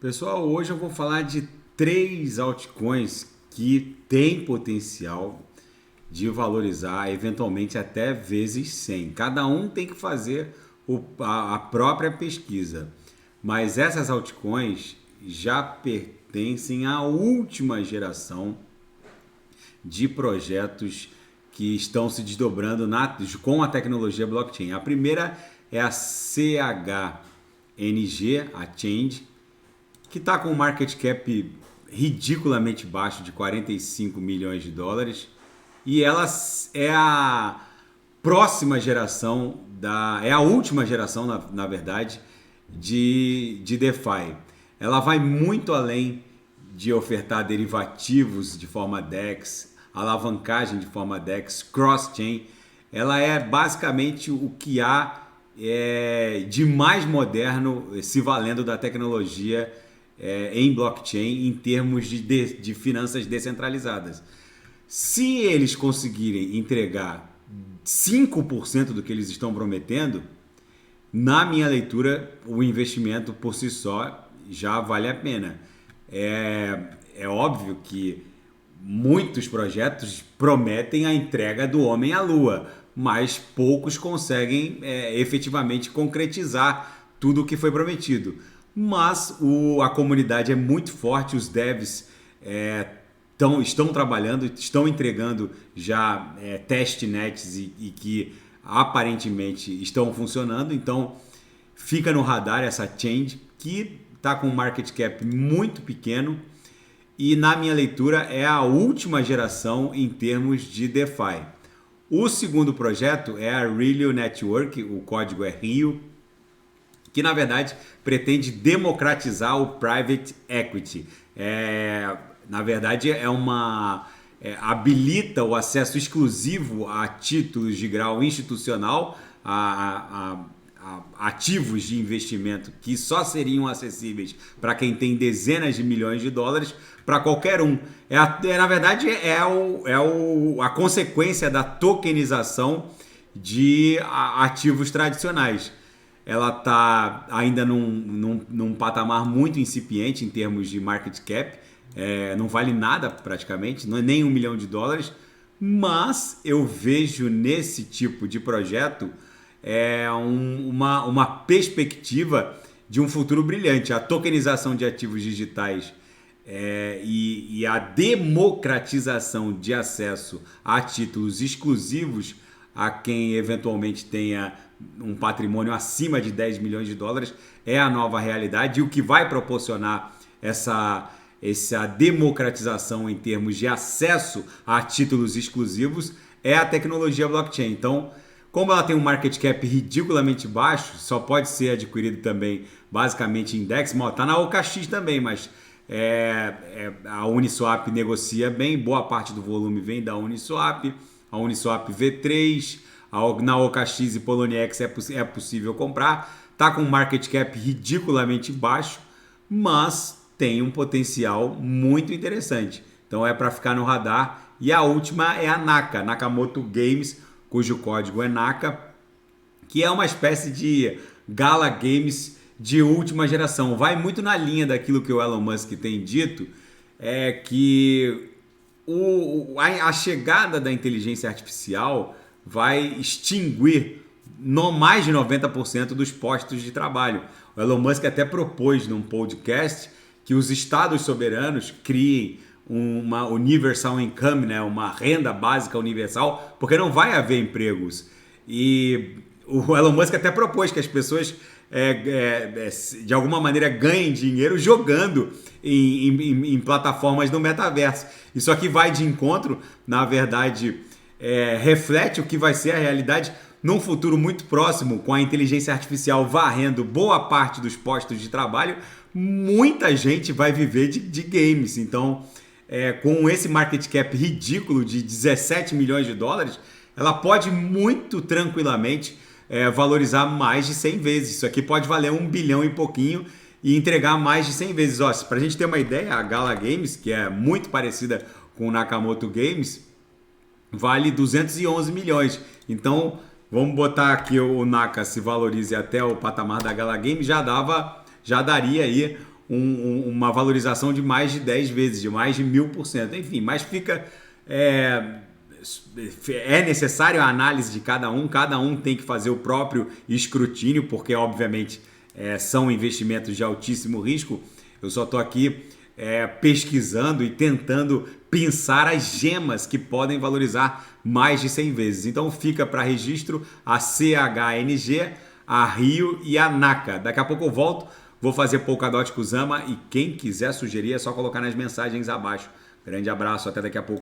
Pessoal, hoje eu vou falar de três altcoins que têm potencial de valorizar eventualmente até vezes 100. Cada um tem que fazer a própria pesquisa, mas essas altcoins já pertencem à última geração de projetos que estão se desdobrando com a tecnologia blockchain. A primeira é a CHNG, a Change, que está com um market cap ridiculamente baixo de 45 milhões de dólares. E ela é a próxima geração, é a última geração, na verdade, de DeFi. Ela vai muito além de ofertar derivativos de forma DEX, alavancagem de forma DEX, cross-chain. Ela é basicamente o que há de mais moderno, se valendo da tecnologia em blockchain em termos de finanças descentralizadas. Se eles conseguirem entregar 5% do que eles estão prometendo, na minha leitura, o investimento por si só já vale a pena. É óbvio que muitos projetos prometem a entrega do homem à lua, mas poucos conseguem efetivamente concretizar tudo o que foi prometido. Mas a comunidade é muito forte, os devs estão trabalhando, estão entregando já testnets e que aparentemente estão funcionando. Então fica no radar essa Change, que está com um market cap muito pequeno e, na minha leitura, é a última geração em termos de DeFi. O segundo projeto é a Rilio Network, o código é Rio, que na verdade pretende democratizar o private equity. Na verdade, habilita o acesso exclusivo a títulos de grau institucional, a ativos de investimento que só seriam acessíveis para quem tem dezenas de milhões de dólares, para qualquer um. Na verdade, a consequência da tokenização de ativos tradicionais. Ela está ainda num patamar muito incipiente em termos de market cap, não vale nada praticamente, não é nem $1 milhão, mas eu vejo nesse tipo de projeto uma perspectiva de um futuro brilhante. A tokenização de ativos digitais e a democratização de acesso a títulos exclusivos a quem eventualmente tenha um patrimônio acima de $10 milhões é a nova realidade, e o que vai proporcionar essa democratização em termos de acesso a títulos exclusivos é a tecnologia blockchain. Então, como ela tem um market cap ridiculamente baixo, só pode ser adquirido também basicamente em DEX, está na OKX também, mas a Uniswap negocia bem, boa parte do volume vem da Uniswap, a Uniswap V3, na OKX e Poloniex é possível comprar, está com um market cap ridiculamente baixo, mas tem um potencial muito interessante. Então é para ficar no radar. E a última é a Naka, Nakamoto Games, cujo código é Naka, que é uma espécie de Gala Games de última geração. Vai muito na linha daquilo que o Elon Musk tem dito, que a chegada da inteligência artificial vai extinguir mais de 90% dos postos de trabalho. O Elon Musk até propôs num podcast que os estados soberanos criem uma universal income, né? Uma renda básica universal, porque não vai haver empregos. E o Elon Musk até propôs que as pessoas de alguma maneira ganhem dinheiro jogando em plataformas do metaverso. Isso aqui vai de encontro, na verdade, reflete o que vai ser a realidade num futuro muito próximo, com a inteligência artificial varrendo boa parte dos postos de trabalho. Muita gente vai viver de games. Então, com esse market cap ridículo de $17 milhões, ela pode muito tranquilamente valorizar mais de 100 vezes. Isso aqui pode valer 1 bilhão e pouquinho e entregar mais de 100 vezes. Para a gente ter uma ideia, a Gala Games, que é muito parecida com o Nakamoto Games, vale 211 milhões. Então, vamos botar aqui o Naka se valorize até o patamar da Gala Games, já daria aí uma valorização de mais de 10 vezes, de mais de 1000%. Enfim, mas fica... É necessário a análise de cada um tem que fazer o próprio escrutínio, porque obviamente são investimentos de altíssimo risco. Eu só estou aqui pesquisando e tentando pensar as gemas que podem valorizar mais de 100 vezes. Então fica para registro a CHNG, a Rio e a NACA. Daqui a pouco eu volto, vou fazer Polkadot Kusama e quem quiser sugerir é só colocar nas mensagens abaixo. Grande abraço, até daqui a pouco.